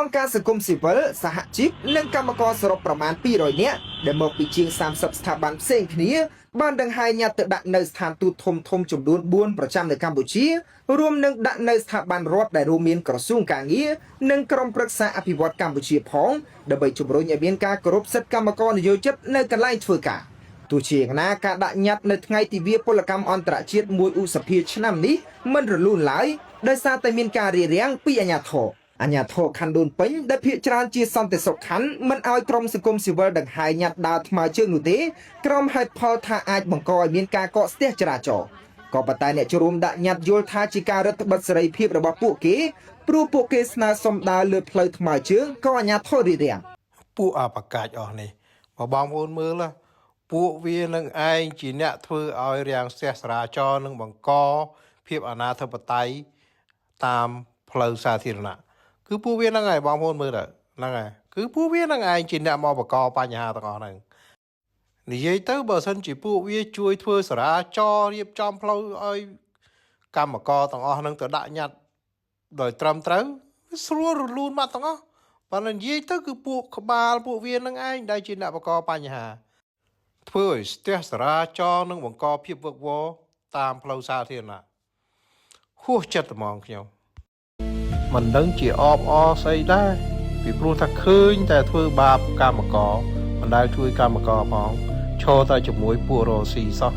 អង្គការសង្គមស៊ីវិលសហជីពនិងកម្មករសរុបប្រមាណ200នាក់ដែលមកពីជាង30ស្ថាប័នផ្សេងគ្នាបានដង្ហែញត្តិទៅដាក់នៅស្ថានទូតធំចំនួន4ប្រចាំនៅកម្ពុជារួមនឹងដាក់នៅស្ថាប័នរដ្ឋដែលរួមមានក្រសួងកាងារនិងក្រុមប្រឹក្សាអភិវឌ្ឍកម្ពុជាផងដើម្បីជំរុញឲ្យមានការគោរពសិទ្ធិកម្មករនិយោជិតនៅកន្លែងធ្វើការទោះជាយ៉ាងណាការដាក់ញត្តិនៅថ្ងៃទិវាពលកម្មអន្តរជាតិ1ឧសភាឆ្នាំនេះមិនរលូនឡើយដោយសារតែមានការរារាំងពីអាជ្ញាធរខណ្ឌដូនពេញដែលភាគច្រើនជាសន្តិសុខខណ្ឌមិនឲ្យក្រុមសង្គមស៊ីវិលដង្ហែញត្តិដើរថ្មើរជើងនោះទេក្រុមហេតុផលថាអាចបង្កឲ្យមានការកកស្ទះចរាចរណ៍ក៏ប៉ុន្តែអ្នកចូលរួមដាក់ញត្តិយល់ថាជាការរឹតបន្តឹងសេរីភាពរបស់ពួកគេព្រោះពួកគេស្នើសុំដើរលើផ្លូវថ្មើរជើងក៏អាជ្ញាធររារាំងពួកអបកាចអស់នេះបងប្អូនមើលពួកវានឹងឯងជាអ្នកធ្វើឲ្យរាំងស្ទះចរាចរណ៍និងបង្កភាពអនាធិបតេយ្យតាមផ្លូវសាធារណៈគឺពួកវានឹងឯងបងប្អូនមើលទៅហ្នឹងហើយគឺពួកវានឹងឯងជាអ្នកមកបង្កបញ្ហាទាំងអស់ហ្នឹងនិយាយទៅបើសិនជាពួកវាជួយធ្វើចរាចរណ៍រៀបចំផ្លូវឲ្យកម្មករទាំងអស់ហ្នឹងទៅដាក់ញត្តិដោយត្រឹមត្រូវស្រួលរលូនបាត់ទាំងអស់ប៉ុន្តែនិយាយទៅគឺពួកក្បាលពួកវានឹងឯងដែលជាអ្នកបង្កបញ្ហាធ្វើឲ្យស្ទះចរាចរណ៍និងបង្កភាពវឹកវរតាមផ្លូវសាធារណៈហួសចិត្តហ្មងខ្ញុំមិនដឹងជាអបអរស្អីដែរពីព្រោះថាឃើញតែធ្វើបាបកម្មករមិនដែលជួយកម្មករផងឈរតែជាមួយពួករ៉ូស៊ីសោះ